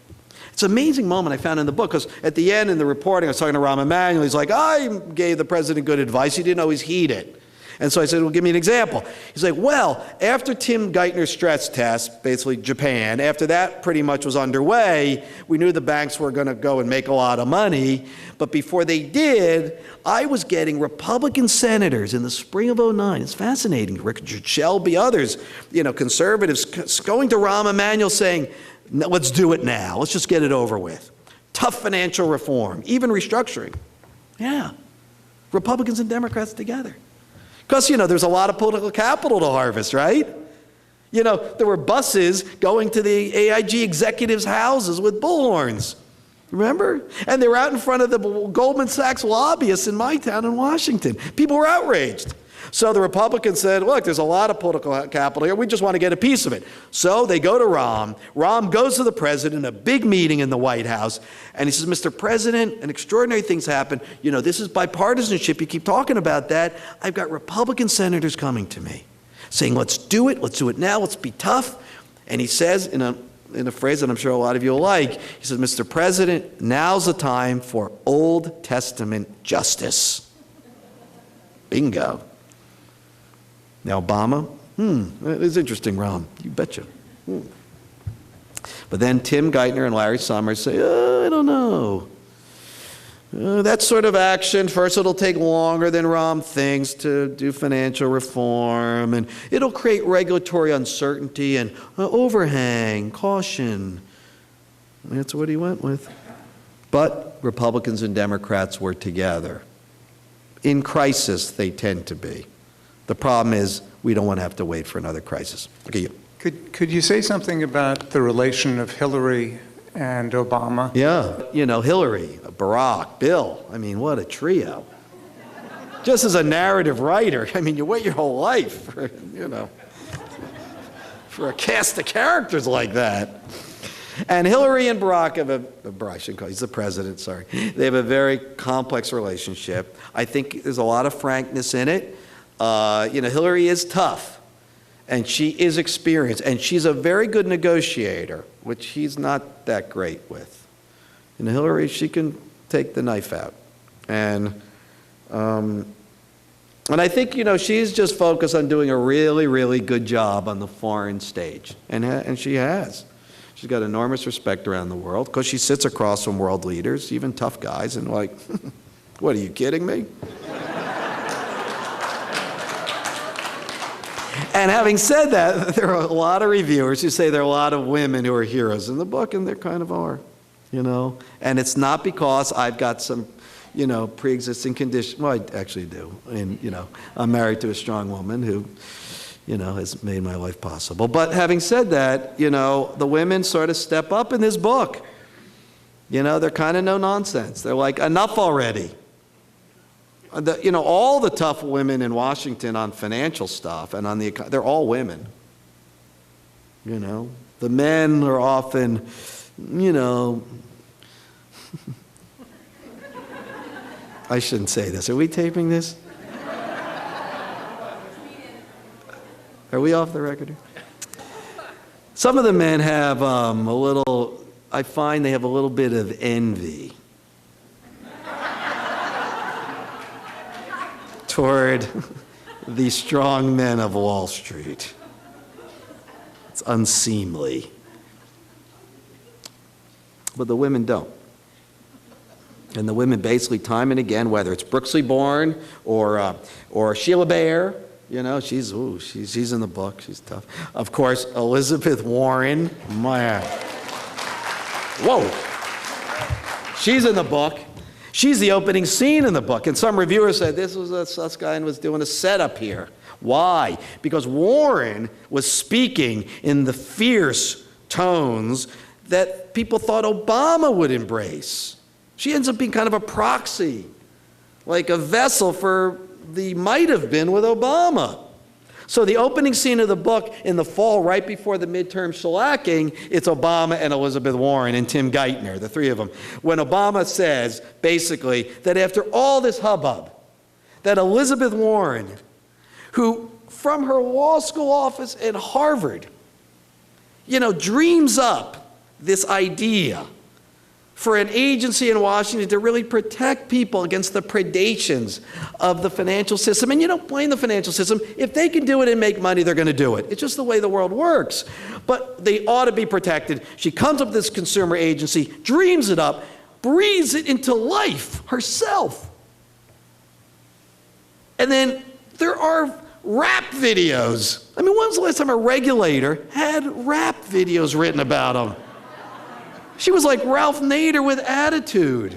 It's an amazing moment I found in the book, because at the end in the reporting, I was talking to Rahm Emanuel. He's like, I gave the president good advice. He didn't always heed it. And so I said, well, give me an example. He's like, well, after Tim Geithner's stress test, basically Japan, after that pretty much was underway, we knew the banks were going to go and make a lot of money. But before they did, I was getting Republican senators in the spring of 2009. It's fascinating. Richard Shelby, others, you know, conservatives, going to Rahm Emanuel saying, let's do it now. Let's just get it over with. Tough financial reform, even restructuring. Yeah. Republicans and Democrats together. Because, you know, there's a lot of political capital to harvest, right? You know, there were buses going to the AIG executives' houses with bullhorns. Remember? And they were out in front of the Goldman Sachs lobbyists in my town in Washington. People were outraged. So the Republicans said, look, there's a lot of political capital here. We just want to get a piece of it. So they go to Rahm. Rahm goes to the president, a big meeting in the White House, and he says, Mr. President, an extraordinary thing's happened. You know, this is bipartisanship. You keep talking about that. I've got Republican senators coming to me saying, let's do it now, let's be tough. And he says in a phrase that I'm sure a lot of you will like, he says, Mr. President, now's the time for Old Testament justice. Bingo. Now Obama, it's interesting, Ron, you betcha. But then Tim Geithner and Larry Summers say, I don't know. That sort of action, first it'll take longer than Rahm thinks to do financial reform, and it'll create regulatory uncertainty and overhang, caution. That's what he went with. But Republicans and Democrats were together. In crisis, they tend to be. The problem is we don't want to have to wait for another crisis. Okay, you. Could you say something about the relation of Hillary and Obama? Yeah, you know, Hillary, Barack, Bill, I mean, what a trio. Just as a narrative writer, I mean, you wait your whole life for, for a cast of characters like that. And Hillary and Barack have Barack, I shouldn't call, he's the president, sorry. They have a very complex relationship. I think there's a lot of frankness in it. Hillary is tough. And she is experienced, and she's a very good negotiator, which he's not that great with. Hillary, she can take the knife out. And I think, she's just focused on doing a really, really good job on the foreign stage. And she has. She's got enormous respect around the world, because she sits across from world leaders, even tough guys, and like, what, are you kidding me? And having said that, there are a lot of reviewers who say there are a lot of women who are heroes in the book, and there kind of are, And it's not because I've got some, pre-existing condition. Well, I actually do. And, I'm married to a strong woman who, has made my life possible. But having said that, the women sort of step up in this book. They're kind of no nonsense. They're like, enough already. All the tough women in Washington on financial stuff and on they're all women. The men are often, I shouldn't say this. Are we taping this? Are we off the record? Some of the men have I find they have a little bit of envy toward the strong men of Wall Street. It's unseemly. But the women don't. And the women basically time and again, whether it's Brooksley Born or Sheila Bair, she's in the book, she's tough. Of course, Elizabeth Warren, whoa, she's in the book. She's the opening scene in the book, and some reviewers said this was Suskind was doing a setup here. Why? Because Warren was speaking in the fierce tones that people thought Obama would embrace. She ends up being kind of a proxy, like a vessel for the might have been with Obama. So the opening scene of the book in the fall, right before the midterm shellacking, it's Obama and Elizabeth Warren and Tim Geithner, the three of them. When Obama says, basically, that after all this hubbub, that Elizabeth Warren, who from her law school office at Harvard, dreams up this idea for an agency in Washington to really protect people against the predations of the financial system. And you don't blame the financial system. If they can do it and make money, they're going to do it. It's just the way the world works. But they ought to be protected. She comes up with this consumer agency, dreams it up, breathes it into life herself. And then there are rap videos. I mean, when was the last time a regulator had rap videos written about them? She was like Ralph Nader with attitude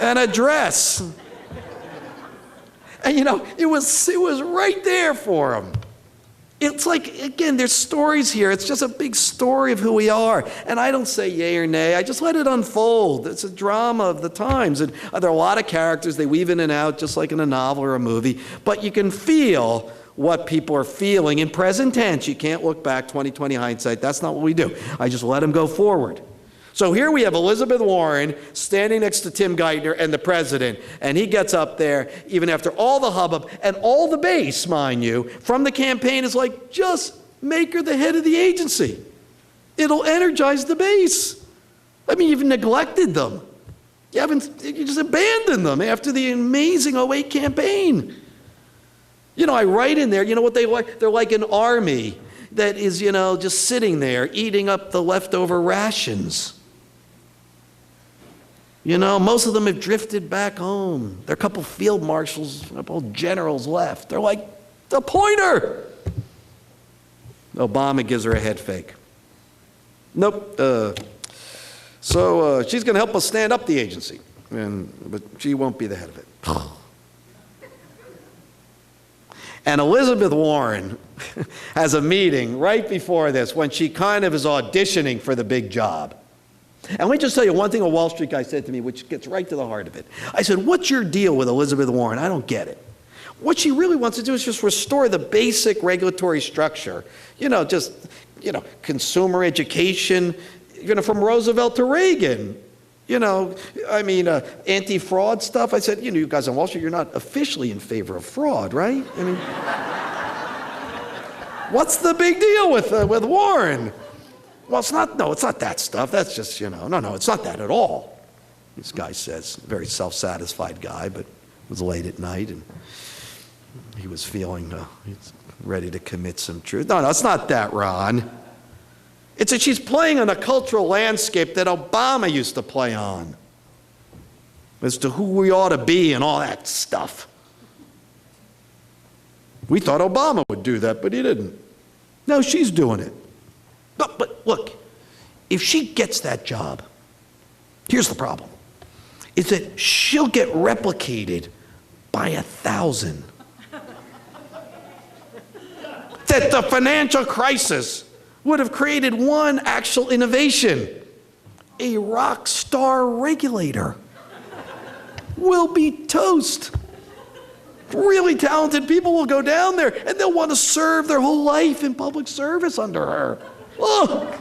and a dress. And it was right there for him. It's like, again, there's stories here. It's just a big story of who we are. And I don't say yay or nay. I just let it unfold. It's a drama of the times. And there are a lot of characters. They weave in and out just like in a novel or a movie. But you can feel what people are feeling in present tense. You can't look back, 20/20 hindsight. That's not what we do. I just let them go forward. So here we have Elizabeth Warren standing next to Tim Geithner and the president, and he gets up there, even after all the hubbub, and all the base, mind you, from the campaign is like, just make her the head of the agency. It'll energize the base. I mean, you've neglected them. You just abandoned them after the amazing 08 campaign. You know, I write in there, you know what they like? They're like an army that is, you know, just sitting there eating up the leftover rations. You know, most of them have drifted back home. There are a couple field marshals, a couple generals left. They're like, the pointer. Obama gives her a head fake. Nope. So she's going to help us stand up the agency, but she won't be the head of it. And Elizabeth Warren has a meeting right before this when she kind of is auditioning for the big job. And let me just tell you one thing a Wall Street guy said to me, which gets right to the heart of it. I said, what's your deal with Elizabeth Warren? I don't get it. What she really wants to do is just restore the basic regulatory structure. You know, just, you know, consumer education, you know, from Roosevelt to Reagan. You know, I mean, anti-fraud stuff. I said, you know, you guys on Wall Street, you're not officially in favor of fraud, right? I mean, what's the big deal with Warren? Well, it's not that stuff. That's just, you know, no, it's not that at all. This guy says, very self-satisfied guy, but it was late at night and he was feeling he's ready to commit some truth. No, it's not that, Ron. It's that she's playing on a cultural landscape that Obama used to play on as to who we ought to be and all that stuff. We thought Obama would do that, but he didn't. No, she's doing it. But look, if she gets that job, here's the problem, is that she'll get replicated by 1,000. That the financial crisis would have created one actual innovation. A rock star regulator will be toast. Really talented people will go down there and they'll want to serve their whole life in public service under her. Look,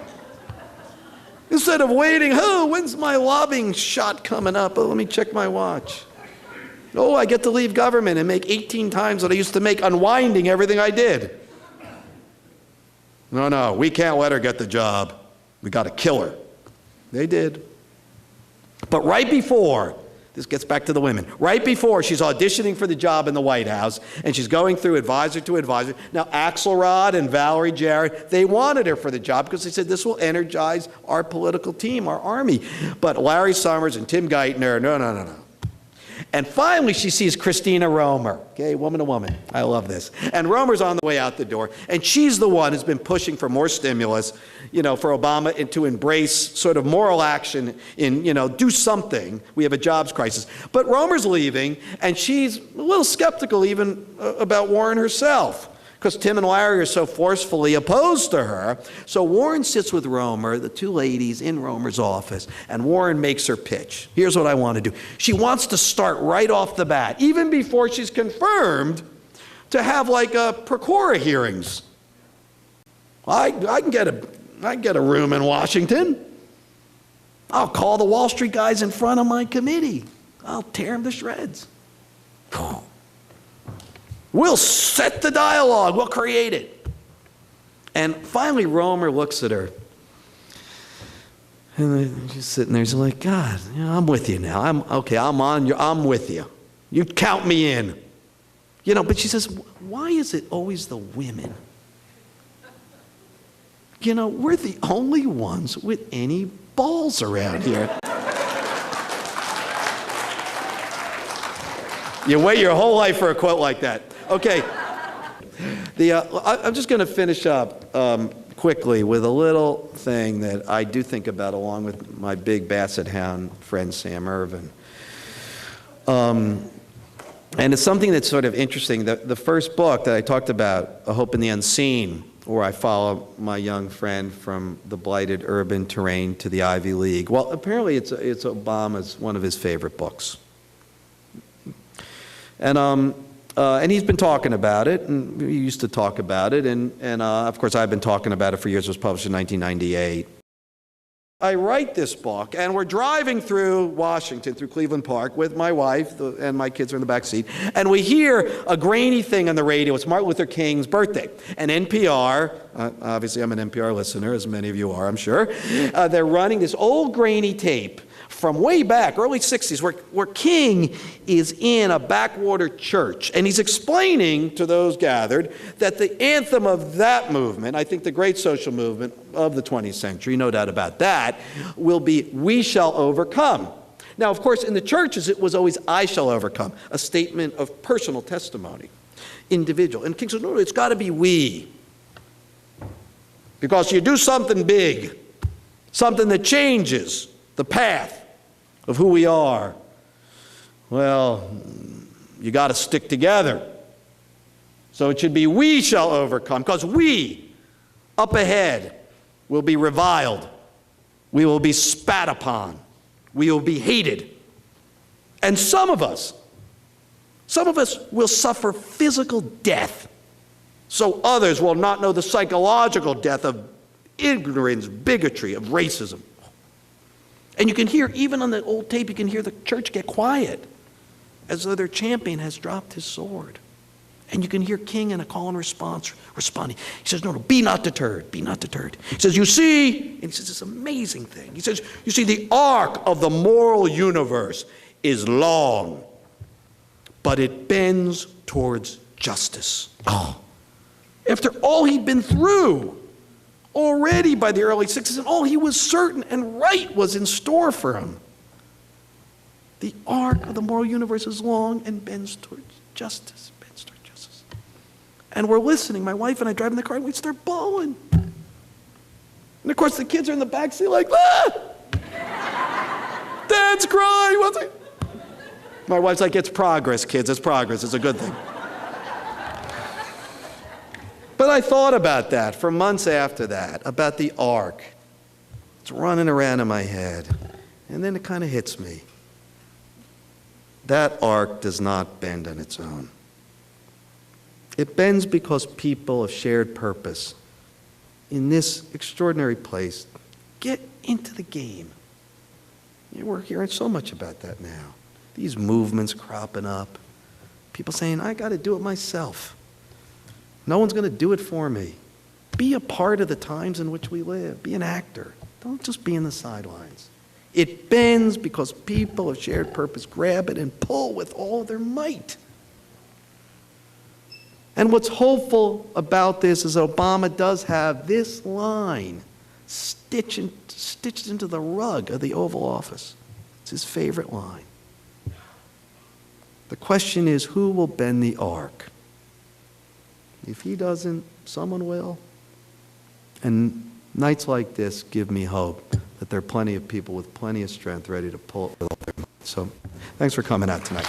instead of waiting, oh, when's my lobbying shot coming up? Oh, let me check my watch. Oh, I get to leave government and make 18 times what I used to make unwinding everything I did. No, we can't let her get the job. We got to kill her. They did. But right before, this gets back to the women, right before she's auditioning for the job in the White House, and she's going through advisor to advisor. Now, Axelrod and Valerie Jarrett, they wanted her for the job because they said this will energize our political team, our army. But Larry Summers and Tim Geithner, no. And finally, she sees Christina Romer, okay, woman to woman. I love this. And Romer's on the way out the door, and she's the one who's been pushing for more stimulus, you know, for Obama and to embrace sort of moral action in, you know, do something. We have a jobs crisis. But Romer's leaving, and she's a little skeptical even about Warren herself, because Tim and Larry are so forcefully opposed to her. So Warren sits with Romer, the two ladies in Romer's office, and Warren makes her pitch. Here's what I want to do. She wants to start right off the bat, even before she's confirmed, to have like Procura hearings. I can get a room in Washington. I'll call the Wall Street guys in front of my committee. I'll tear them to shreds. We'll set the dialogue. We'll create it. And finally, Romer looks at her. And she's sitting there. She's like, God, you know, I'm with you now. I'm with you. You count me in. You know, but she says, why is it always the women? You know, we're the only ones with any balls around here. You wait your whole life for a quote like that. Okay. I'm just going to finish up quickly with a little thing that I do think about along with my big basset hound friend Sam Irvin. And it's something that's sort of interesting. The first book that I talked about, A Hope in the Unseen, where I follow my young friend from the blighted urban terrain to the Ivy League. Well, apparently it's Obama's one of his favorite books. And he's been talking about it, and we used to talk about it, and of course I've been talking about it for years. It was published in 1998. I write this book, and we're driving through Washington, through Cleveland Park, with my wife, and my kids are in the back seat, and we hear a grainy thing on the radio. It's Martin Luther King's birthday. And NPR, obviously I'm an NPR listener, as many of you are, I'm sure, they're running this old grainy tape from way back, early 60s, where King is in a backwater church. And he's explaining to those gathered that the anthem of that movement, I think the great social movement of the 20th century, no doubt about that, will be, "We shall overcome." Now, of course, in the churches, it was always, "I shall overcome," a statement of personal testimony, individual. And King says, no, it's got to be we. Because you do something big, something that changes the path of who we are, well, you got to stick together. So it should be, "We shall overcome," because we, up ahead, will be reviled. We will be spat upon. We will be hated. And some of us will suffer physical death, so others will not know the psychological death of ignorance, bigotry, of racism. And you can hear, even on the old tape, you can hear the church get quiet, as though their champion has dropped his sword. And you can hear King in a call and response responding. He says, no, be not deterred, be not deterred. He says, you see, and he says this amazing thing. He says, you see, the arc of the moral universe is long, but it bends towards justice. Oh, after all he'd been through already by the early 60s, and all he was certain and right was in store for him. The arc of the moral universe is long and bends towards justice, bends towards justice. And we're listening, my wife and I drive in the car, and we start bawling. And of course the kids are in the back seat like, ah! Dad's crying, what's it? My wife's like, it's progress, kids, it's progress, it's a good thing. But I thought about that for months after that, about the arc. It's running around in my head. And then it kind of hits me. That arc does not bend on its own. It bends because people of shared purpose in this extraordinary place get into the game. We're hearing so much about that now. These movements cropping up. People saying, I got to do it myself. No one's going to do it for me. Be a part of the times in which we live. Be an actor. Don't just be in the sidelines. It bends because people of shared purpose grab it and pull with all their might. And what's hopeful about this is Obama does have this line stitched into the rug of the Oval Office. It's his favorite line. The question is, who will bend the arc? If he doesn't, someone will. And nights like this give me hope that there are plenty of people with plenty of strength ready to pull it with all their might. So thanks for coming out tonight.